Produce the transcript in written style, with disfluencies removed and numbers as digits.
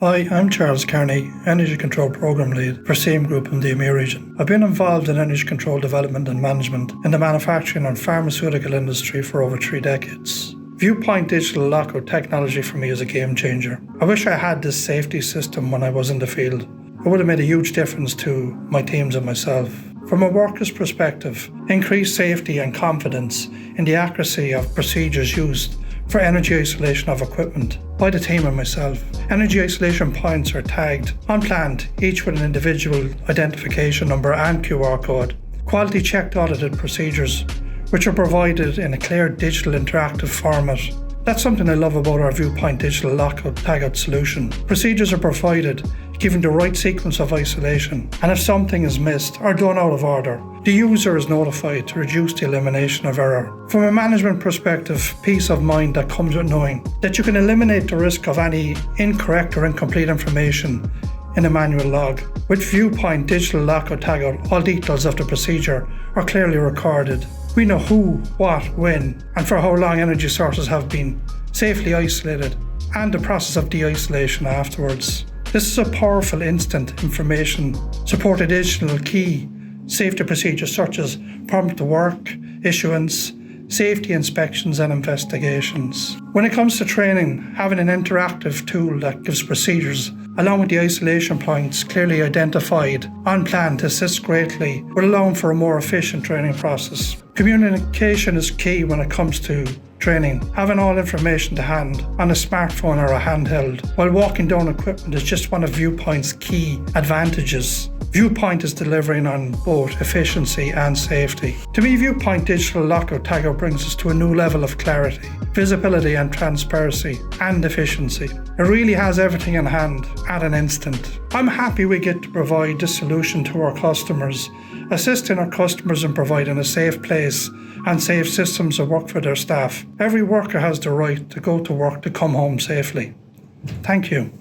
Hi, I'm Charles Kearney, Energy Control Programme Lead for Same Group in the EMEA region. I've been involved in energy control development and management in the manufacturing and pharmaceutical industry for over 3 decades. ViewPoint Digital Lockout technology for me is a game changer. I wish I had this safety system when I was in the field. It would have made a huge difference to my teams and myself. From a worker's perspective, increased safety and confidence in the accuracy of procedures used for energy isolation of equipment by the team and myself. Energy isolation points are tagged on plant, each with an individual identification number and QR code. Quality checked audited procedures, which are provided in a clear digital interactive format. That's something I love about our ViewPoint Digital Lockout Tagout solution. Procedures are provided, given the right sequence of isolation, and if something is missed or done out of order, the user is notified to reduce the elimination of error. From a management perspective, peace of mind that comes with knowing that you can eliminate the risk of any incorrect or incomplete information in a manual log. With ViewPoint Digital Lockout Tagout, all details of the procedure are clearly recorded. We know who, what, when, and for how long energy sources have been safely isolated, and the process of de-isolation afterwards. This is a powerful instant information support additional key safety procedures such as prompt to work, issuance, safety inspections and investigations. When it comes to training, having an interactive tool that gives procedures along with the isolation points clearly identified on plan to assist greatly with allowing for a more efficient training process. Communication is key when it comes to training. Having all information to hand on a smartphone or a handheld while walking down equipment is just one of ViewPoint's key advantages. ViewPoint is delivering on both efficiency and safety. To me, ViewPoint Digital Lockout Tagout brings us to a new level of clarity, visibility and transparency and efficiency. It really has everything in hand at an instant. I'm happy we get to provide this solution to our customers, assisting our customers in providing a safe place and safe systems of work for their staff. Every worker has the right to go to work to come home safely. Thank you.